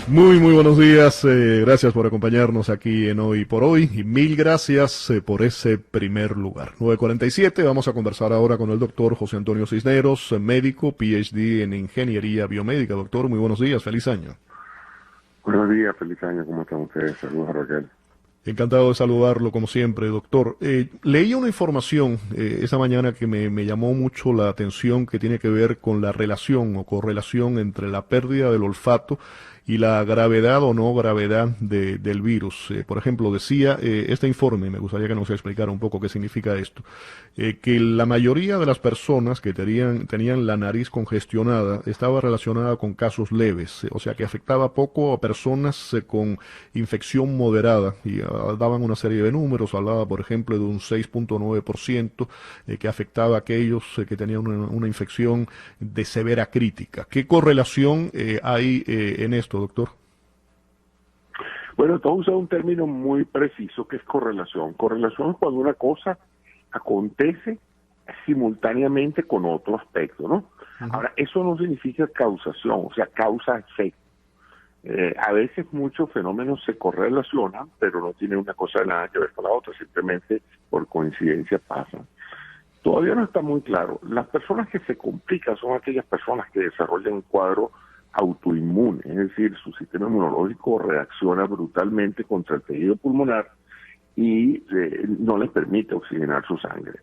Muy buenos días, gracias por acompañarnos aquí en Hoy por Hoy y mil gracias por ese primer lugar. 9:47, vamos a conversar ahora con el doctor José Antonio Cisneros, médico, PhD en Ingeniería Biomédica. Doctor, muy buenos días, feliz año. Buenos días, feliz año, ¿cómo están ustedes? Saludos a Raquel. Encantado de saludarlo, como siempre, doctor. Leí una información esta mañana que me llamó mucho la atención que tiene que ver con la relación o correlación entre la pérdida del olfato y la gravedad o no gravedad del virus. Por ejemplo, decía este informe, me gustaría que nos explicara un poco qué significa esto, que la mayoría de las personas que tenían la nariz congestionada estaba relacionada con casos leves, o sea que afectaba poco a personas con infección moderada y daban una serie de números, hablaba por ejemplo de un 6.9% que afectaba a aquellos que tenían una infección de severa crítica. ¿Qué correlación hay en esto, doctor? Bueno, tú has usado un término muy preciso que es correlación. Correlación es cuando una cosa acontece simultáneamente con otro aspecto, ¿no? Ahora, eso no significa causación, o sea, causa-efecto. A veces muchos fenómenos se correlacionan, pero no tienen una cosa nada que ver con la otra, simplemente por coincidencia pasan. Todavía no está muy claro. Las personas que se complican son aquellas personas que desarrollan un cuadro autoinmune, es decir, su sistema inmunológico reacciona brutalmente contra el tejido pulmonar y no les permite oxigenar su sangre.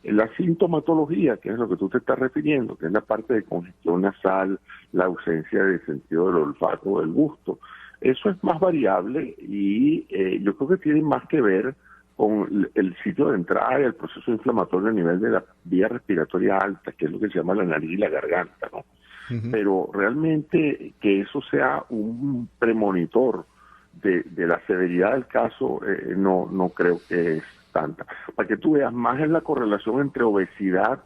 La sintomatología, que es lo que tú te estás refiriendo, que es la parte de congestión nasal, la ausencia de sentido del olfato o del gusto, eso es más variable y yo creo que tiene más que ver con el sitio de entrada y el proceso inflamatorio a nivel de la vía respiratoria alta, que es lo que se llama la nariz y la garganta, ¿no? Pero realmente que eso sea un premonitor de la severidad del caso, no creo que es tanta. Para que tú veas, más es la correlación entre obesidad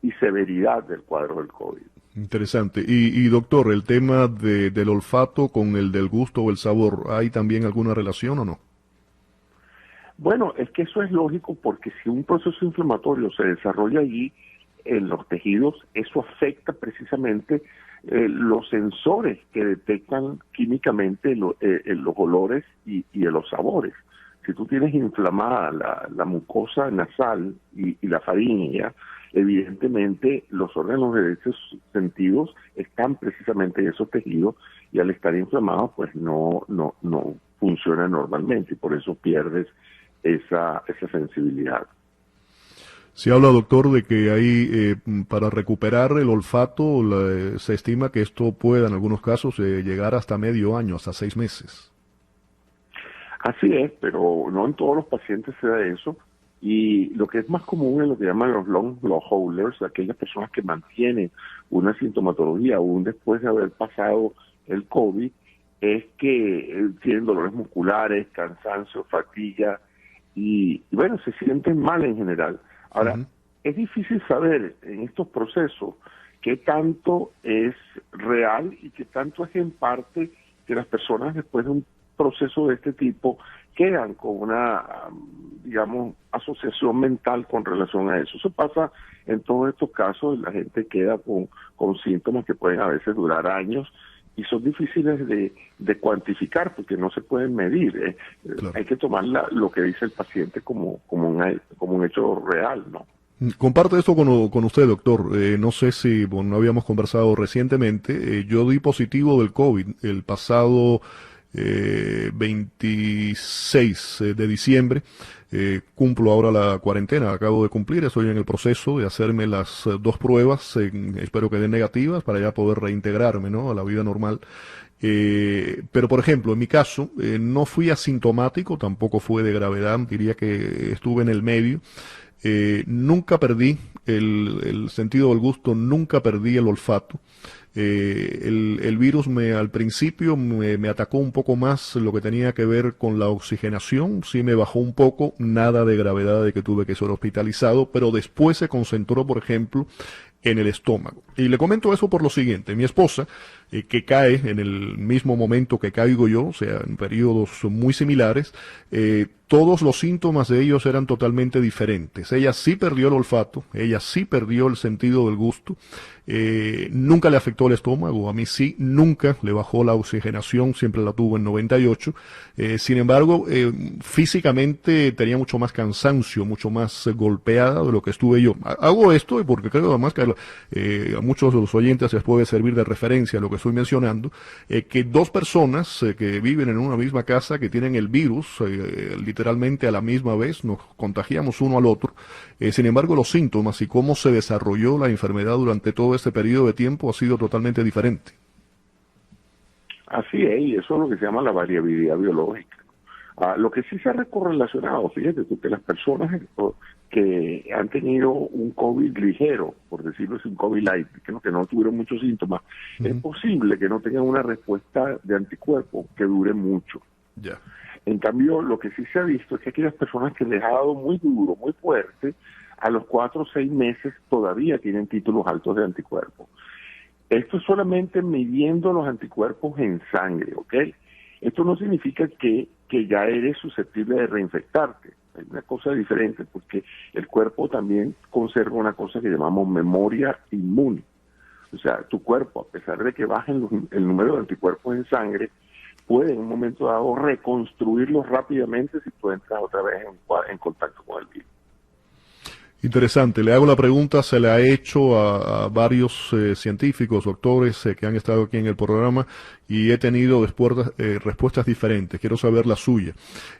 y severidad del cuadro del COVID. Interesante. Y doctor, el tema del olfato con el del gusto o el sabor, ¿hay también alguna relación o no? Bueno, es que eso es lógico porque si un proceso inflamatorio se desarrolla allí, en los tejidos, eso afecta precisamente los sensores que detectan químicamente los olores y los sabores. Si tú tienes inflamada la mucosa nasal y la faríngea, evidentemente los órganos de esos sentidos están precisamente en esos tejidos y al estar inflamados pues no funciona normalmente y por eso pierdes esa sensibilidad. Se habla, doctor, de que hay, para recuperar el olfato, se estima que esto pueda, en algunos casos, llegar hasta medio año, hasta 6 meses. Así es, pero no en todos los pacientes se da eso. Y lo que es más común es lo que llaman los long haulers, aquellas personas que mantienen una sintomatología aún después de haber pasado el COVID, es que tienen dolores musculares, cansancio, fatiga y bueno, se sienten mal en general. Ahora, es difícil saber en estos procesos qué tanto es real y qué tanto es en parte que las personas después de un proceso de este tipo quedan con una, digamos, asociación mental con relación a eso. Eso pasa en todos estos casos, la gente queda con síntomas que pueden a veces durar años y son difíciles de cuantificar porque no se pueden medir. Claro. Hay que tomar lo que dice el paciente como un hecho real, ¿no? Comparte esto con usted, doctor. No sé si, bueno, no habíamos conversado recientemente. Yo di positivo del COVID el pasado 26 de diciembre. Cumplo ahora la cuarentena, acabo de cumplir, estoy en el proceso de hacerme las 2 pruebas, espero que den negativas para ya poder reintegrarme, ¿no?, a la vida normal. Pero por ejemplo, en mi caso, no fui asintomático, tampoco fue de gravedad, diría que estuve en el medio. Nunca perdí el sentido del gusto, nunca perdí el olfato. El virus al principio me atacó un poco más lo que tenía que ver con la oxigenación, sí me bajó un poco, nada de gravedad de que tuve que ser hospitalizado, pero después se concentró, por ejemplo, en el estómago. Y le comento eso por lo siguiente. Mi esposa, que cae en el mismo momento que caigo yo, o sea, en periodos muy similares, todos los síntomas de ellos eran totalmente diferentes. Ella sí perdió el olfato, ella sí perdió el sentido del gusto, nunca le afectó el estómago, a mí sí, nunca le bajó la oxigenación, siempre la tuvo en 98. Sin embargo, físicamente tenía mucho más cansancio, mucho más golpeada de lo que estuve yo. Hago esto porque creo además que a muchos de los oyentes les puede servir de referencia a lo que estoy mencionando, que dos personas que viven en una misma casa, que tienen el virus, literalmente a la misma vez, nos contagiamos uno al otro. Sin embargo, los síntomas y cómo se desarrolló la enfermedad durante todo este periodo de tiempo ha sido totalmente diferente. Así es, y eso es lo que se llama la variabilidad biológica. Lo que sí se ha correlacionado, fíjate tú, que las personas que han tenido un COVID ligero, por decirlo así, un COVID light, que no tuvieron muchos síntomas, es posible que no tengan una respuesta de anticuerpos que dure mucho. Ya. En cambio, lo que sí se ha visto es que aquellas personas que les ha dado muy duro, muy fuerte, a los 4 o 6 meses todavía tienen títulos altos de anticuerpos. Esto es solamente midiendo los anticuerpos en sangre, ¿ok? Esto no significa que ya eres susceptible de reinfectarte. Es una cosa diferente porque el cuerpo también conserva una cosa que llamamos memoria inmune. O sea, tu cuerpo, a pesar de que bajen el número de anticuerpos en sangre, puede en un momento dado reconstruirlos rápidamente si tú entras otra vez en contacto con el virus. Interesante. Le hago la pregunta, se la he hecho a varios científicos, doctores que han estado aquí en el programa y he tenido respuestas diferentes. Quiero saber la suya.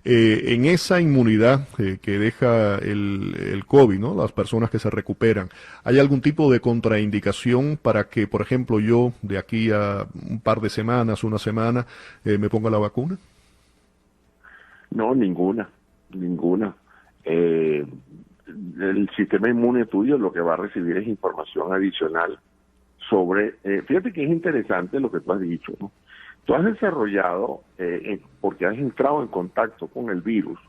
En esa inmunidad que deja el COVID, ¿no? Las personas que se recuperan, ¿hay algún tipo de contraindicación para que, por ejemplo, yo de aquí a un par de semanas, una semana, me ponga la vacuna? No, ninguna. El sistema inmune tuyo lo que va a recibir es información adicional sobre, fíjate que es interesante lo que tú has dicho, ¿no? Tú has desarrollado, porque has entrado en contacto con el virus,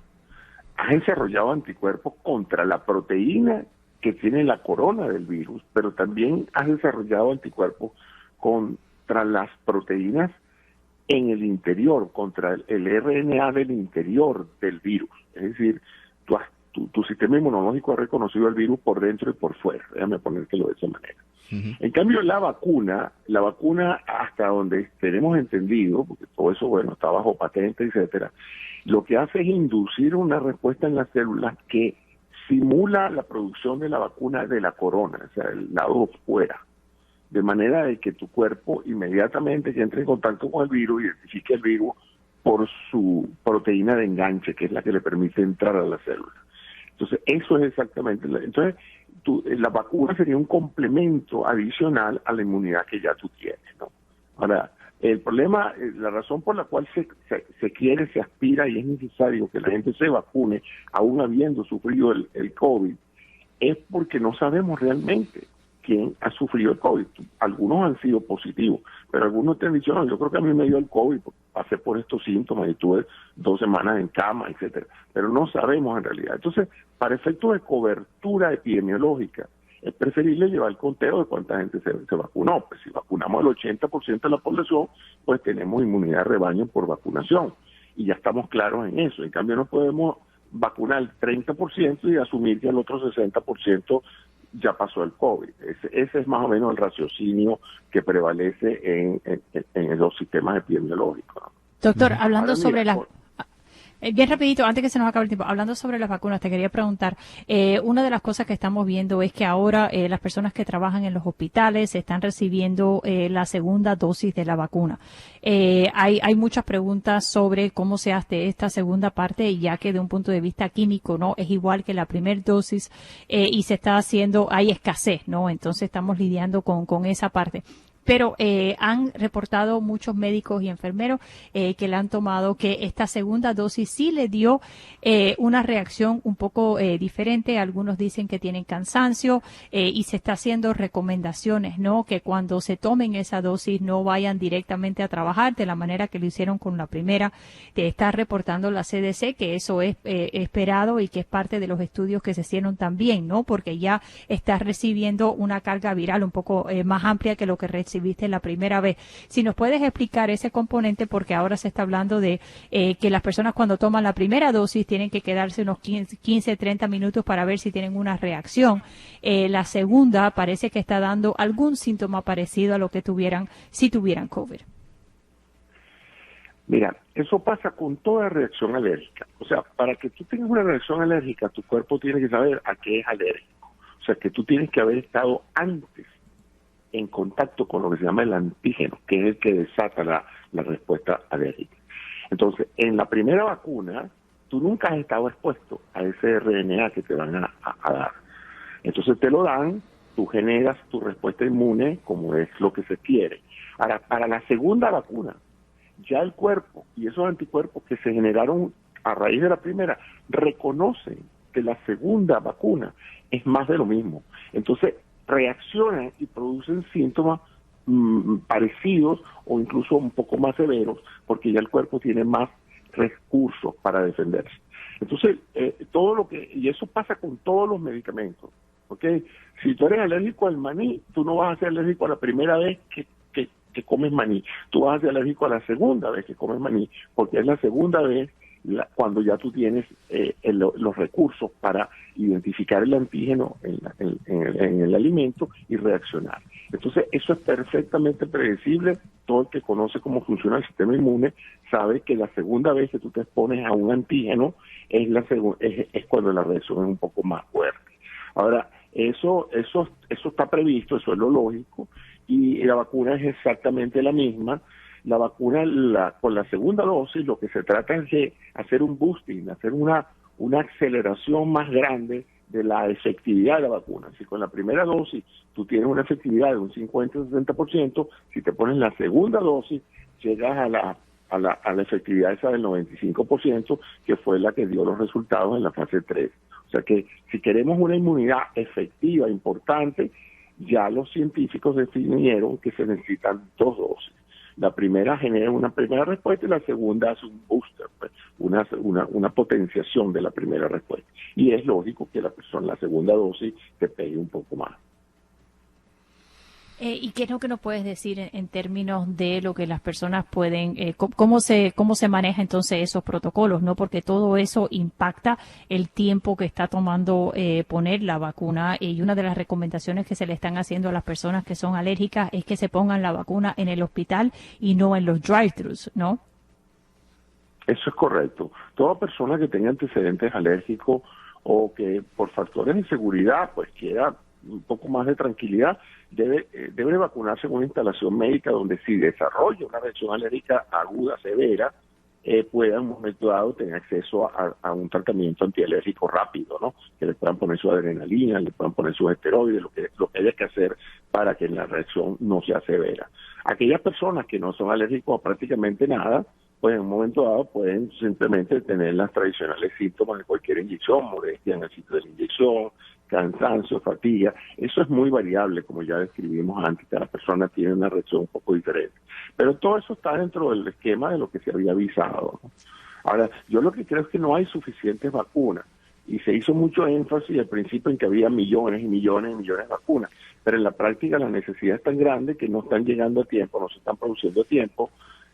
has desarrollado anticuerpos contra la proteína que tiene la corona del virus, pero también has desarrollado anticuerpos contra las proteínas en el interior, contra el RNA del interior del virus. Es decir, tu sistema inmunológico ha reconocido el virus por dentro y por fuera, déjame ponértelo de esa manera. En cambio, la vacuna hasta donde tenemos entendido, porque todo eso, bueno, está bajo patente, etcétera, lo que hace es inducir una respuesta en las células que simula la producción de la vacuna de la corona, o sea, el lado fuera, de manera de que tu cuerpo inmediatamente que entre en contacto con el virus, identifique el virus por su proteína de enganche, que es la que le permite entrar a la célula. Entonces, eso es exactamente. Entonces, la vacuna sería un complemento adicional a la inmunidad que ya tú tienes, ¿no? Ahora, el problema, la razón por la cual se quiere, se aspira y es necesario que la gente se vacune, aún habiendo sufrido el COVID, es porque no sabemos realmente quién ha sufrido el COVID. Algunos han sido positivos, pero algunos te han dicho, no, yo creo que a mí me dio el COVID, pasé por estos síntomas y tuve 2 semanas en cama, etcétera. Pero no sabemos en realidad. Entonces, para efectos de cobertura epidemiológica, es preferible llevar el conteo de cuánta gente se vacunó. Pues si vacunamos el 80% de la población, pues tenemos inmunidad de rebaño por vacunación. Y ya estamos claros en eso. En cambio, no podemos vacunar el 30% y asumir que el otro 60% ya pasó el COVID. Ese es más o menos el raciocinio que prevalece en los sistemas epidemiológicos, ¿no? Doctor, hablando sobre la... Bien rapidito, antes que se nos acabe el tiempo, hablando sobre las vacunas, te quería preguntar, una de las cosas que estamos viendo es que ahora las personas que trabajan en los hospitales están recibiendo la segunda dosis de la vacuna. Hay muchas preguntas sobre cómo se hace esta segunda parte, ya que de un punto de vista químico, ¿no? Es igual que la primera dosis y se está haciendo, hay escasez, ¿no? Entonces estamos lidiando con esa parte. Pero han reportado muchos médicos y enfermeros que le han tomado que esta segunda dosis sí le dio una reacción un poco diferente. Algunos dicen que tienen cansancio y se está haciendo recomendaciones, ¿no? Que cuando se tomen esa dosis no vayan directamente a trabajar de la manera que lo hicieron con la primera. Te está reportando la CDC que eso es esperado y que es parte de los estudios que se hicieron también, ¿no? Porque ya estás recibiendo una carga viral un poco más amplia que lo que recibiste la primera vez. Si nos puedes explicar ese componente, porque ahora se está hablando de que las personas cuando toman la primera dosis tienen que quedarse unos 15, 30 minutos para ver si tienen una reacción. La segunda parece que está dando algún síntoma parecido a lo que tuvieran si tuvieran COVID. Mira, eso pasa con toda reacción alérgica. O sea, para que tú tengas una reacción alérgica, tu cuerpo tiene que saber a qué es alérgico. O sea, que tú tienes que haber estado antes en contacto con lo que se llama el antígeno, que es el que desata la respuesta alérgica. Entonces, en la primera vacuna, tú nunca has estado expuesto a ese RNA que te van a dar. Entonces te lo dan, tú generas tu respuesta inmune como es lo que se quiere. Ahora, para la segunda vacuna, ya el cuerpo y esos anticuerpos que se generaron a raíz de la primera reconocen que la segunda vacuna es más de lo mismo. Entonces, reaccionan y producen síntomas parecidos o incluso un poco más severos porque ya el cuerpo tiene más recursos para defenderse. Entonces, y eso pasa con todos los medicamentos, ¿ok? Si tú eres alérgico al maní, tú no vas a ser alérgico a la primera vez que comes maní, tú vas a ser alérgico a la segunda vez que comes maní, porque es la segunda vez cuando ya tú tienes los recursos para identificar el antígeno en el alimento y reaccionar. Entonces, eso es perfectamente predecible. Todo el que conoce cómo funciona el sistema inmune sabe que la segunda vez que tú te expones a un antígeno es cuando la reacción es un poco más fuerte. Ahora, eso está previsto, eso es lo lógico, y la vacuna es exactamente la misma. La vacuna, con la segunda dosis, lo que se trata es de hacer un boosting, hacer una aceleración más grande de la efectividad de la vacuna. Si con la primera dosis tú tienes una efectividad de un 50-60%, si te pones la segunda dosis, llegas a la efectividad esa del 95%, que fue la que dio los resultados en la fase 3. O sea que si queremos una inmunidad efectiva, importante, ya los científicos definieron que se necesitan 2 dosis. La primera genera una primera respuesta y la segunda hace un booster, pues, una potenciación de la primera respuesta. Y es lógico que la segunda dosis te pegue un poco más. ¿Y qué es lo que nos puedes decir en términos de lo que las personas pueden, cómo se maneja entonces esos protocolos, ¿no? Porque todo eso impacta el tiempo que está tomando poner la vacuna, y una de las recomendaciones que se le están haciendo a las personas que son alérgicas es que se pongan la vacuna en el hospital y no en los drive-thrus, ¿no? Eso es correcto. Toda persona que tenga antecedentes alérgicos o que por factores de seguridad pues quiera un poco más de tranquilidad, debe vacunarse en una instalación médica donde si desarrolla una reacción alérgica aguda, severa, pueda en un momento dado tener acceso a un tratamiento antialérgico rápido, ¿no? Que le puedan poner su adrenalina, le puedan poner sus esteroides, lo que haya que hacer para que la reacción no sea severa. Aquellas personas que no son alérgicos a prácticamente nada, pues en un momento dado pueden simplemente tener las tradicionales síntomas de cualquier inyección, molestia en el sitio de la inyección, cansancio, fatiga. Eso es muy variable, como ya describimos antes, cada persona tiene una reacción un poco diferente. Pero todo eso está dentro del esquema de lo que se había avisado, ¿no? Ahora, yo lo que creo es que no hay suficientes vacunas. Y se hizo mucho énfasis al principio en que había millones y millones y millones de vacunas. Pero en la práctica la necesidad es tan grande que no están llegando a tiempo, no se están produciendo a tiempo.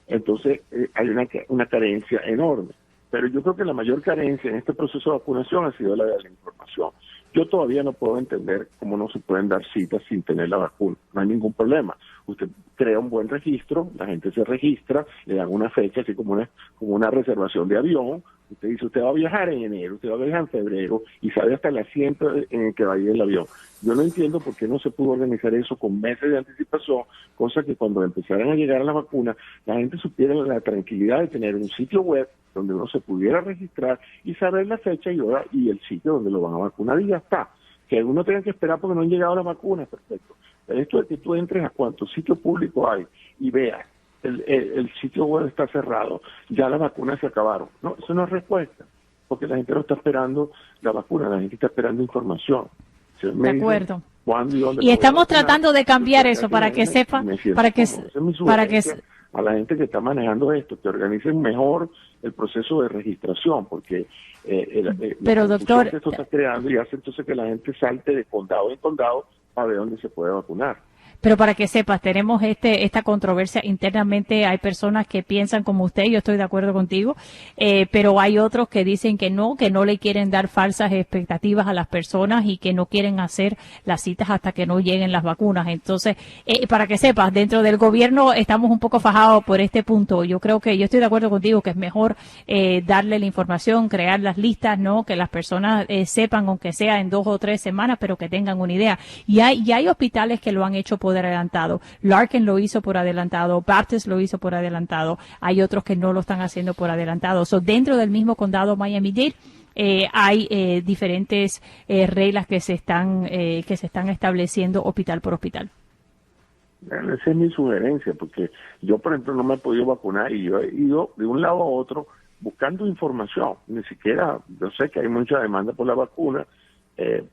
Entonces hay una carencia enorme. Pero yo creo que la mayor carencia en este proceso de vacunación ha sido la de la información. Yo todavía no puedo entender cómo no se pueden dar citas sin tener la vacuna. No hay ningún problema. Usted crea un buen registro, la gente se registra, le dan una fecha, así como una reservación de avión. Usted dice, usted va a viajar en enero, usted va a viajar en febrero y sabe hasta el asiento en el que va a ir el avión. Yo no entiendo por qué no se pudo organizar eso con meses de anticipación, cosa que cuando empezaran a llegar a las vacunas, la gente supiera la tranquilidad de tener un sitio web donde uno se pudiera registrar y saber la fecha y hora y el sitio donde lo van a vacunar y ya está. Que algunos tengan que esperar porque no han llegado las vacunas, perfecto. Esto de que tú entres a cuántos sitios públicos hay y veas el sitio web está cerrado, ya las vacunas se acabaron. No, eso no es respuesta, porque la gente no está esperando la vacuna, la gente está esperando información. De acuerdo. ¿Cuándo y dónde y estamos tratando de cambiar eso para que sepa, para que a la gente que está manejando esto, que organicen mejor el proceso de registración, porque pero doctor, que esto está creando y hace entonces que la gente salte de condado en condado a ver dónde se puede vacunar. Pero para que sepas, tenemos esta controversia internamente. Hay personas que piensan como usted, yo estoy de acuerdo contigo, pero hay otros que dicen que no le quieren dar falsas expectativas a las personas y que no quieren hacer las citas hasta que no lleguen las vacunas. Entonces, para que sepas, dentro del gobierno estamos un poco fajados por este punto. Yo creo que yo estoy de acuerdo contigo que es mejor darle la información, crear las listas, ¿no? Que las personas sepan, aunque sea en 2 o 3 semanas, pero que tengan una idea. Y hay hospitales que lo han hecho por adelantado. Larkin lo hizo por adelantado, Baptist lo hizo por adelantado, hay otros que no lo están haciendo por adelantado. Dentro del mismo condado Miami-Dade hay diferentes reglas que se están estableciendo hospital por hospital. Esa es mi sugerencia, porque yo, por ejemplo, no me he podido vacunar y yo he ido de un lado a otro buscando información. Ni siquiera, yo sé que hay mucha demanda por la vacuna,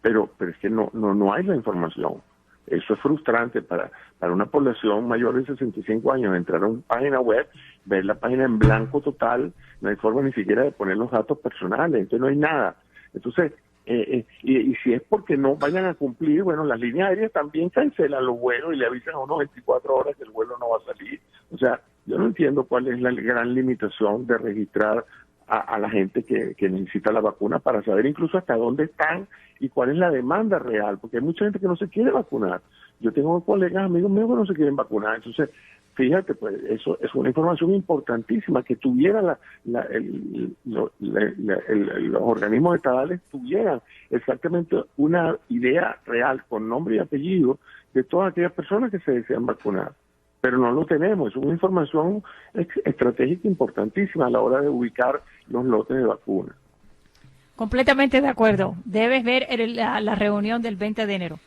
pero es que no hay la información. Eso es frustrante para una población mayor de 65 años, entrar a una página web, ver la página en blanco total, no hay forma ni siquiera de poner los datos personales, entonces no hay nada. Entonces, y si es porque no vayan a cumplir, bueno, las líneas aéreas también cancelan los vuelos y le avisan a unos 24 horas que el vuelo no va a salir. O sea, yo no entiendo cuál es la gran limitación de registrar a la gente que necesita la vacuna para saber incluso hasta dónde están y cuál es la demanda real, porque hay mucha gente que no se quiere vacunar. Yo tengo colegas, amigos míos que no se quieren vacunar, entonces fíjate, pues eso es una información importantísima que tuviera los organismos estatales tuvieran exactamente una idea real con nombre y apellido de todas aquellas personas que se desean vacunar. Pero no lo tenemos, es una información estratégica importantísima a la hora de ubicar los lotes de vacunas. Completamente de acuerdo. Debes ver la reunión del 20 de enero.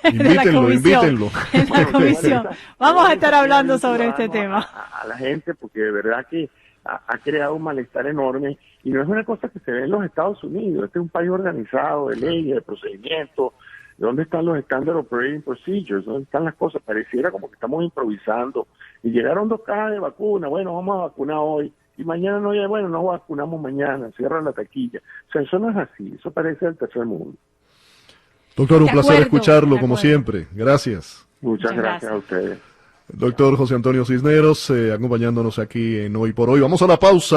Invítenlo. En la comisión. Vamos a estar hablando sobre este tema. A la gente, porque de verdad que ha creado un malestar enorme y no es una cosa que se ve en los Estados Unidos. Este es un país organizado de leyes, de procedimientos. ¿Dónde están los Standard Operating Procedures? ¿Dónde están las cosas? Pareciera como que estamos improvisando. Y llegaron 2 cajas de vacuna. Bueno, vamos a vacunar hoy. Y mañana no, bueno, no vacunamos mañana. Cierran la taquilla. O sea, eso no es así. Eso parece el tercer mundo. Doctor, un placer escucharlo, como siempre. Gracias. Muchas gracias a ustedes. Doctor José Antonio Cisneros, acompañándonos aquí en Hoy por Hoy. Vamos a la pausa.